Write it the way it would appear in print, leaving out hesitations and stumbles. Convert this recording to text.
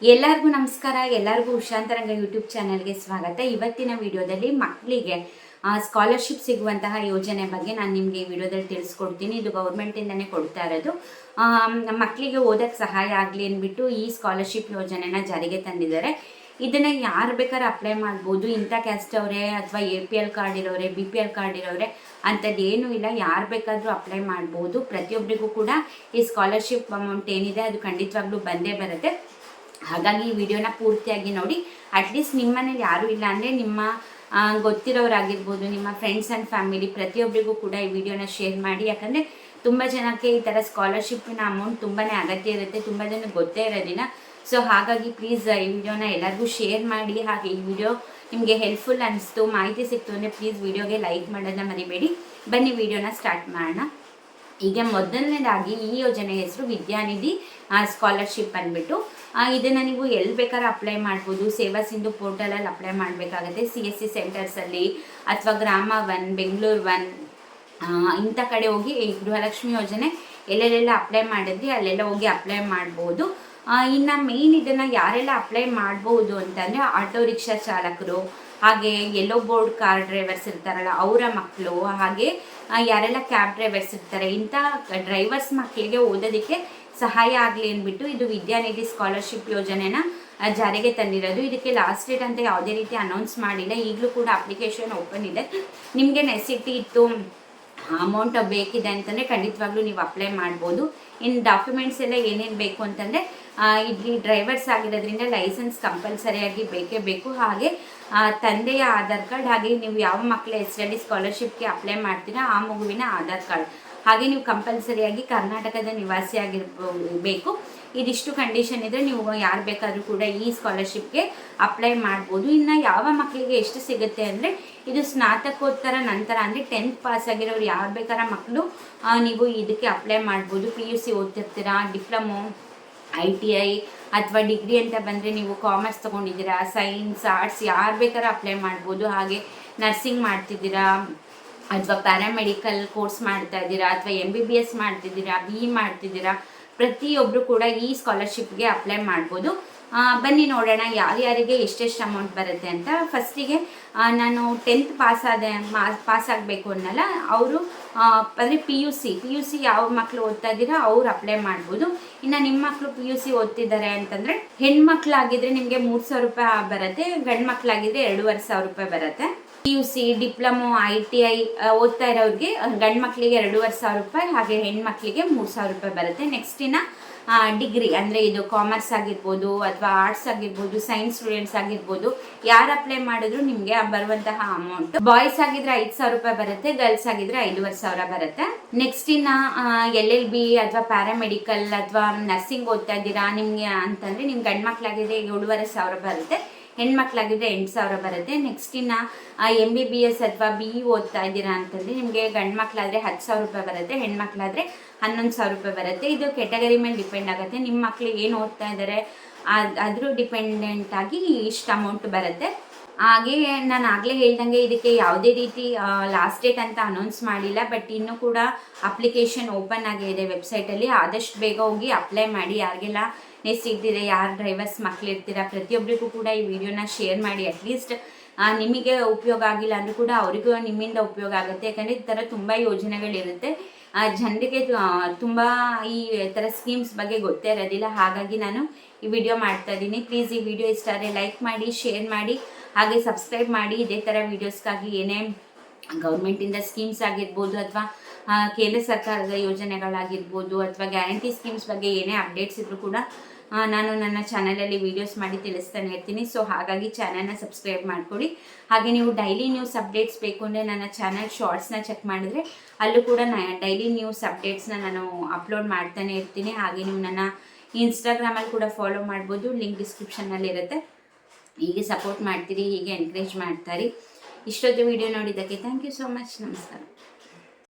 ಎಲ್ಲರಿಗೂ ನಮಸ್ಕಾರ. ಎಲ್ಲರಿಗೂ ಉಷಾಂತರಂಗ ಯೂಟ್ಯೂಬ್ ಚಾನಲ್ಗೆ ಸ್ವಾಗತ. ಇವತ್ತಿನ ವಿಡಿಯೋದಲ್ಲಿ ಮಕ್ಕಳಿಗೆ ಸ್ಕಾಲರ್ಶಿಪ್ ಸಿಗುವಂತಹ ಯೋಜನೆ ಬಗ್ಗೆ ನಾನು ನಿಮಗೆ ಈ ವಿಡಿಯೋದಲ್ಲಿ ತಿಳಿಸ್ಕೊಡ್ತೀನಿ. ಇದು ಗೌರ್ಮೆಂಟಿಂದನೇ ಕೊಡ್ತಾ ಇರೋದು. ಮಕ್ಕಳಿಗೆ ಓದೋಕ್ಕೆ ಸಹಾಯ ಆಗಲಿ ಅಂದ್ಬಿಟ್ಟು ಈ ಸ್ಕಾಲರ್ಶಿಪ್ ಯೋಜನೆನ ಜಾರಿಗೆ ತಂದಿದ್ದಾರೆ. ಇದನ್ನು ಯಾರು ಬೇಕಾದ್ರೆ ಅಪ್ಲೈ ಮಾಡ್ಬೋದು. ಇಂಥ ಕ್ಯಾಸ್ಟ್ ಅವರೇ ಅಥವಾ APL ಕಾರ್ಡ್ ಇರೋರೆ, BPL ಕಾರ್ಡ್ ಇರೋರೆ ಅಂಥದ್ದು ಏನೂ ಇಲ್ಲ, ಯಾರು ಬೇಕಾದರೂ ಅಪ್ಲೈ ಮಾಡ್ಬೋದು. ಪ್ರತಿಯೊಬ್ಬರಿಗೂ ಕೂಡ ಈ ಸ್ಕಾಲರ್ಶಿಪ್ ಅಮೌಂಟ್ ಏನಿದೆ ಅದು ಖಂಡಿತವಾಗ್ಲೂ ಬಂದೇ ಬರುತ್ತೆ. ಹಾಗಾಗಿ ಈ ವಿಡಿಯೋನ ಪೂರ್ತಿಯಾಗಿ ನೋಡಿ. ಅಟ್ಲೀಸ್ಟ್ ನಿಮ್ಮ ಮನೇಲಿ ಯಾರೂ ಇಲ್ಲ ಅಂದರೆ ನಿಮ್ಮ ಗೊತ್ತಿರೋರಾಗಿರ್ಬೋದು, ನಿಮ್ಮ ಫ್ರೆಂಡ್ಸ್ ಆ್ಯಂಡ್ ಫ್ಯಾಮಿಲಿ ಪ್ರತಿಯೊಬ್ಬರಿಗೂ ಕೂಡ ಈ ವಿಡಿಯೋನ ಶೇರ್ ಮಾಡಿ. ಯಾಕಂದರೆ ತುಂಬ ಜನಕ್ಕೆ ಈ ಥರ ಸ್ಕಾಲರ್ಶಿಪ್ಪಿನ ಅಮೌಂಟ್ ತುಂಬಾ ಅಗತ್ಯ ಇರುತ್ತೆ, ತುಂಬ ಜನಕ್ಕೆ ಗೊತ್ತೇ ಇರೋದಿಲ್ಲ. ಸೊ ಹಾಗಾಗಿ ಪ್ಲೀಸ್ ಈ ವಿಡಿಯೋನ ಎಲ್ಲರಿಗೂ ಶೇರ್ ಮಾಡಿ. ಹಾಗೆ ಈ ವಿಡಿಯೋ ನಿಮಗೆ ಹೆಲ್ಪ್ಫುಲ್ ಅನಿಸ್ತು, ಮಾಹಿತಿ ಸಿಕ್ತು ಅಂದರೆ ಪ್ಲೀಸ್ ವಿಡಿಯೋಗೆ ಲೈಕ್ ಮಾಡೋದನ್ನ ಮರಿಬೇಡಿ. ಬನ್ನಿ ವಿಡಿಯೋನ ಸ್ಟಾರ್ಟ್ ಮಾಡೋಣ. ಈಗ ಮೊದಲನೇದಾಗಿ ಈ ಯೋಜನೆ ಹೆಸರು ವಿದ್ಯಾನಿಧಿ ಸ್ಕಾಲರ್ಶಿಪ್ ಅಂದ್ಬಿಟ್ಟು. ಇದನ್ನು ನೀವು ಎಲ್ಲಿ ಬೇಕಾದ್ರೆ ಅಪ್ಲೈ ಮಾಡ್ಬೋದು. ಸೇವಾ ಸಿಂಧು ಪೋರ್ಟಲಲ್ಲಿ ಅಪ್ಲೈ ಮಾಡಬೇಕಾಗುತ್ತೆ. CSC ಸೆಂಟರ್ಸಲ್ಲಿ ಅಥವಾ ಗ್ರಾಮ 1, ಬೆಂಗಳೂರು 1 ಇಂಥ ಕಡೆ ಹೋಗಿ ಈ ಗೃಹಲಕ್ಷ್ಮಿ ಯೋಜನೆ ಎಲ್ಲೆಲ್ಲೆಲ್ಲ ಅಪ್ಲೈ ಮಾಡಿದ್ರಿ ಅಲ್ಲೆಲ್ಲ ಹೋಗಿ ಅಪ್ಲೈ ಮಾಡ್ಬೋದು. ಇನ್ನು ಮೇಯ್ನ್ ಇದನ್ನು ಯಾರೆಲ್ಲ ಅಪ್ಲೈ ಮಾಡ್ಬೋದು ಅಂತಂದರೆ ಆಟೋ ರಿಕ್ಷಾ ಚಾಲಕರು, ಹಾಗೆ ಯೆಲ್ಲೋ ಬೋರ್ಡ್ ಕಾರ್ ಡ್ರೈವರ್ಸ್ ಇರ್ತಾರಲ್ಲ ಅವರ ಮಕ್ಕಳು, ಹಾಗೆ ಯಾರೆಲ್ಲ ಕ್ಯಾಬ್ ಡ್ರೈವರ್ಸ್ ಇರ್ತಾರೆ ಇಂಥ ಡ್ರೈವರ್ಸ್ ಮಕ್ಕಳಿಗೆ ಓದೋದಕ್ಕೆ ಸಹಾಯ ಆಗಲಿ ಅಂದ್ಬಿಟ್ಟು ಇದು ವಿದ್ಯಾನಿಧಿ ಸ್ಕಾಲರ್ಶಿಪ್ ಯೋಜನೆನ ಜಾರಿಗೆ ತಂದಿರೋದು. ಇದಕ್ಕೆ ಲಾಸ್ಟ್ ಡೇಟ್ ಅಂತ ಯಾವುದೇ ರೀತಿ ಅನೌನ್ಸ್ ಮಾಡಿಲ್ಲ. ಈಗಲೂ ಕೂಡ ಅಪ್ಲಿಕೇಶನ್ ಓಪನ್ ಇದೆ. ನಿಮಗೆ ನೆಸಿಟಿ ಇತ್ತು, ಅಮೌಂಟ್ ಬೇಕಿದೆ ಅಂತಂದರೆ ಖಂಡಿತವಾಗ್ಲೂ ನೀವು ಅಪ್ಲೈ ಮಾಡ್ಬೋದು. ಇನ್ನು ಡಾಕ್ಯುಮೆಂಟ್ಸ್ ಎಲ್ಲ ಏನೇನು ಬೇಕು ಅಂತಂದರೆ ಇಲ್ಲಿ ಡ್ರೈವರ್ಸ್ ಆಗಿರೋದ್ರಿಂದ ಲೈಸೆನ್ಸ್ ಕಂಪಲ್ಸರಿಯಾಗಿ ಬೇಕೇ ಬೇಕು. ಹಾಗೆ ತಂದೆಯ ಆಧಾರ್ ಕಾರ್ಡ್, ಹಾಗೆ ನೀವು ಯಾವ ಮಕ್ಕಳ ಹೆಸರಲ್ಲಿ ಸ್ಕಾಲರ್ಶಿಪ್ಗೆ ಅಪ್ಲೈ ಮಾಡ್ತೀರಾ ಆ ಮಗುವಿನ ಆಧಾರ್ ಕಾರ್ಡ್, ಹಾಗೆ ನೀವು ಕಂಪಲ್ಸರಿಯಾಗಿ ಕರ್ನಾಟಕದ ನಿವಾಸಿ ಬೇಕು. ಇದಿಷ್ಟು ಕಂಡೀಷನ್ ಇದ್ದರೆ ನೀವು ಯಾರು ಬೇಕಾದರೂ ಕೂಡ ಈ ಸ್ಕಾಲರ್ಶಿಪ್ಗೆ ಅಪ್ಲೈ ಮಾಡ್ಬೋದು. ಇನ್ನು ಯಾವ ಮಕ್ಕಳಿಗೆ ಎಷ್ಟು ಸಿಗುತ್ತೆ ಅಂದರೆ ಇದು ಸ್ನಾತಕೋತ್ತರ ನಂತರ ಅಂದರೆ 10th ಪಾಸ್ ಆಗಿರೋರು ಯಾರು ಬೇಕಾದ್ರೆ ಮಕ್ಕಳು ನೀವು ಇದಕ್ಕೆ ಅಪ್ಲೈ ಮಾಡ್ಬೋದು. PUC ಓದ್ತಿರ್ತೀರಾ, ಡಿಪ್ಲೊಮೊ, ITI ಅಥವಾ ಡಿಗ್ರಿ ಅಂತ ಬಂದರೆ ನೀವು ಕಾಮರ್ಸ್ ತೊಗೊಂಡಿದ್ದೀರಾ, ಸೈನ್ಸ್, ಆರ್ಟ್ಸ್ ಯಾರು ಬೇಕಾದ್ರೆ ಅಪ್ಲೈ ಮಾಡ್ಬೋದು. ಹಾಗೆ ನರ್ಸಿಂಗ್ ಮಾಡ್ತಿದ್ದೀರಾ ಅಥವಾ ಪ್ಯಾರಾಮೆಡಿಕಲ್ ಕೋರ್ಸ್ ಮಾಡ್ತಾ ಇದ್ದೀರಾ ಅಥವಾ MBBS ಮಾಡ್ತಿದ್ದೀರಾ, BE ಮಾಡ್ತಿದ್ದೀರಾ, ಪ್ರತಿಯೊಬ್ಬರು ಕೂಡ ಈ ಸ್ಕಾಲರ್ಶಿಪ್ಗೆ ಅಪ್ಲೈ ಮಾಡ್ಬೋದು. ಬನ್ನಿ ನೋಡೋಣ ಯಾರ್ಯಾರಿಗೆ ಎಷ್ಟೆಷ್ಟು ಅಮೌಂಟ್ ಬರುತ್ತೆ ಅಂತ. ಫಸ್ಟಿಗೆ ನಾನು 10th ಪಾಸ್ ಆಗಬೇಕು ಅನ್ನಲ್ಲ, ಅವರು ಅಂದರೆ PUC ಯಾವ ಮಕ್ಕಳು ಓದ್ತಾ ಇದ್ದೀರಾ ಅವ್ರು ಅಪ್ಲೈ ಮಾಡ್ಬೋದು. ಇನ್ನು ನಿಮ್ಮ ಮಕ್ಕಳು PUC ಓದ್ತಿದ್ದಾರೆ ಅಂತಂದರೆ ಹೆಣ್ಮಕ್ಳಾಗಿದ್ದರೆ ನಿಮಗೆ 3,000 ರೂಪಾಯಿ ಬರುತ್ತೆ, ಗಂಡು ಮಕ್ಕಳಾಗಿದ್ದರೆ 2,500 ರೂಪಾಯಿ ಬರುತ್ತೆ. PUC, ಡಿಪ್ಲೊಮೊ, ITI ಓದ್ತಾ ಇರೋರಿಗೆ ಗಂಡು ಮಕ್ಕಳಿಗೆ 2,500 ರೂಪಾಯಿ, ಹಾಗೆ ಹೆಣ್ಮಕ್ಳಿಗೆ 3,000 ರೂಪಾಯಿ ಬರುತ್ತೆ. ನೆಕ್ಸ್ಟ್ ಇನ್ನು ಡಿಗ್ರಿ ಅಂದರೆ ಇದು ಕಾಮರ್ಸ್ ಆಗಿರ್ಬೋದು ಅಥವಾ ಆರ್ಟ್ಸ್ ಆಗಿರ್ಬೋದು, ಸೈನ್ಸ್ ಸ್ಟೂಡೆಂಟ್ಸ್ ಆಗಿರ್ಬೋದು, ಯಾರು ಅಪ್ಲೈ ಮಾಡಿದ್ರು ನಿಮಗೆ ಬರುವಂತಹ ಅಮೌಂಟ್ ಬಾಯ್ಸ್ ಆಗಿದ್ರೆ 5,000 ರೂಪಾಯಿ ಬರುತ್ತೆ, ಗರ್ಲ್ಸ್ ಆಗಿದ್ರೆ 5,500 ಬರುತ್ತೆ. ನೆಕ್ಸ್ಟ್ ಇನ್ನು LLB ಅಥವಾ ಪ್ಯಾರಾಮೆಡಿಕಲ್ ಅಥವಾ ನರ್ಸಿಂಗ್ ಓದ್ತಾ ಇದ್ದೀರಾ ನಿಮಗೆ ಅಂತಂದರೆ ನಿಮ್ಮ ಗಂಡು ಮಕ್ಕಳಾಗಿದ್ರೆ 7,500 ಬರುತ್ತೆ, ಹೆಣ್ಮಕ್ಳಾಗಿದ್ರೆ 8,000 ಬರುತ್ತೆ. ನೆಕ್ಸ್ಟ್ ಇನ್ನು MBBS ಅಥವಾ BE ಓದ್ತಾ ಇದ್ದೀರಾ ಅಂತಂದರೆ ನಿಮಗೆ ಗಂಡು ಮಕ್ಕಳಾದರೆ 10,000 ರೂಪಾಯಿ ಬರುತ್ತೆ, ಹೆಣ್ಮಕ್ಳಾದರೆ 11,000 ರೂಪಾಯಿ ಬರುತ್ತೆ. ಇದು ಕೆಟಗರಿ ಮೇಲೆ ಡಿಪೆಂಡ್ ಆಗುತ್ತೆ. ನಿಮ್ಮ ಮಕ್ಕಳು ಏನು ಓದ್ತಾ ಇದ್ದಾರೆ ಅದ್ರ ಡಿಪೆಂಡೆಂಟ್ ಆಗಿ ಇಷ್ಟು ಅಮೌಂಟ್ ಬರುತ್ತೆ. ಹಾಗೆ ನಾನು ಆಗಲೇ ಹೇಳ್ದಂಗೆ ಇದಕ್ಕೆ ಯಾವುದೇ ರೀತಿ ಲಾಸ್ಟ್ ಡೇಟ್ ಅಂತ ಅನೌನ್ಸ್ ಮಾಡಿಲ್ಲ, ಬಟ್ ಇನ್ನೂ ಕೂಡ ಅಪ್ಲಿಕೇಶನ್ ಓಪನ್ ಆಗಿದೆ ವೆಬ್ಸೈಟಲ್ಲಿ. ಆದಷ್ಟು ಬೇಗ ಹೋಗಿ ಅಪ್ಲೈ ಮಾಡಿ. ಯಾರಿಗೆಲ್ಲ ಸಿಗ್ತಿದೆ, ಯಾರು ಡ್ರೈವರ್ಸ್ ಮಕ್ಕಳಿರ್ತೀರಾ ಪ್ರತಿಯೊಬ್ಬರಿಗೂ ಕೂಡ ಈ ವಿಡಿಯೋನ ಶೇರ್ ಮಾಡಿ. ಅಟ್ಲೀಸ್ಟ್ ನಿಮಗೆ ಉಪಯೋಗ ಆಗಿಲ್ಲ ಅಂದರೂ ಕೂಡ ಅವರಿಗೂ ನಿಮ್ಮಿಂದ ಉಪಯೋಗ ಆಗುತ್ತೆ. ಯಾಕಂದರೆ ಈ ಥರ ತುಂಬ ಯೋಜನೆಗಳಿರುತ್ತೆ, ಜನರಿಗೆ ತುಂಬ ಈ ಥರ ಸ್ಕೀಮ್ಸ್ ಬಗ್ಗೆ ಗೊತ್ತೇ ಇರೋದಿಲ್ಲ. ಹಾಗಾಗಿ ನಾನು ಈ ವಿಡಿಯೋ ಮಾಡ್ತಾ ಇದ್ದೀನಿ. ಪ್ಲೀಸ್ ಈ ವಿಡಿಯೋ ಇಷ್ಟ ಆದರೆ ಲೈಕ್ ಮಾಡಿ, ಶೇರ್ ಮಾಡಿ, ಹಾಗೆ ಸಬ್ಸ್ಕ್ರೈಬ್ ಮಾಡಿ. ಇದೇ ಥರ ವೀಡಿಯೋಸ್ಗಾಗಿ ಏನೇ ಗೌರ್ಮೆಂಟಿಂದ ಸ್ಕೀಮ್ಸ್ ಆಗಿರ್ಬೋದು ಅಥವಾ ಕೇಂದ್ರ ಸರ್ಕಾರದ ಯೋಜನೆಗಳಾಗಿರ್ಬೋದು ಅಥವಾ ಗ್ಯಾರಂಟಿ ಸ್ಕೀಮ್ಸ್ ಬಗ್ಗೆ ಏನೇ ಅಪ್ಡೇಟ್ಸ್ ಇದ್ದರೂ ಕೂಡ ನಾನು ನನ್ನ ಚಾನಲಲ್ಲಿ ವೀಡಿಯೋಸ್ ಮಾಡಿ ತಿಳಿಸ್ತಾನೆ ಇರ್ತೀನಿ. ಸೊ ಹಾಗಾಗಿ ಚಾನಲ್ನ ಸಬ್ಸ್ಕ್ರೈಬ್ ಮಾಡ್ಕೊಳ್ಳಿ. ಹಾಗೆ ನೀವು ಡೈಲಿ ನ್ಯೂಸ್ ಅಪ್ಡೇಟ್ಸ್ ಬೇಕು ಅಂದರೆ ನನ್ನ ಚಾನಲ್ ಶಾರ್ಟ್ಸ್ನ ಚೆಕ್ ಮಾಡಿದ್ರೆ ಅಲ್ಲೂ ಕೂಡ ಡೈಲಿ ನ್ಯೂಸ್ ಅಪ್ಡೇಟ್ಸ್ನ ನಾನು ಅಪ್ಲೋಡ್ ಮಾಡ್ತಾನೆ ಇರ್ತೀನಿ. ಹಾಗೆ ನೀವು ನನ್ನ ಇನ್ಸ್ಟಾಗ್ರಾಮಲ್ಲಿ ಕೂಡ ಫಾಲೋ ಮಾಡ್ಬೋದು, ಲಿಂಕ್ ಡಿಸ್ಕ್ರಿಪ್ಷನ್ನಲ್ಲಿ ಇರುತ್ತೆ. ಹೀಗೆ ಸಪೋರ್ಟ್ ಮಾಡ್ತೀರಿ, ಹೀಗೆ ಎನ್ಕರೇಜ್ ಮಾಡ್ತಾರೆ. ಇಷ್ಟೊತ್ತು ವಿಡಿಯೋ ನೋಡಿದ್ದಕ್ಕೆ ಥ್ಯಾಂಕ್ ಯು ಸೋ ಮಚ್. ನಮಸ್ಕಾರ.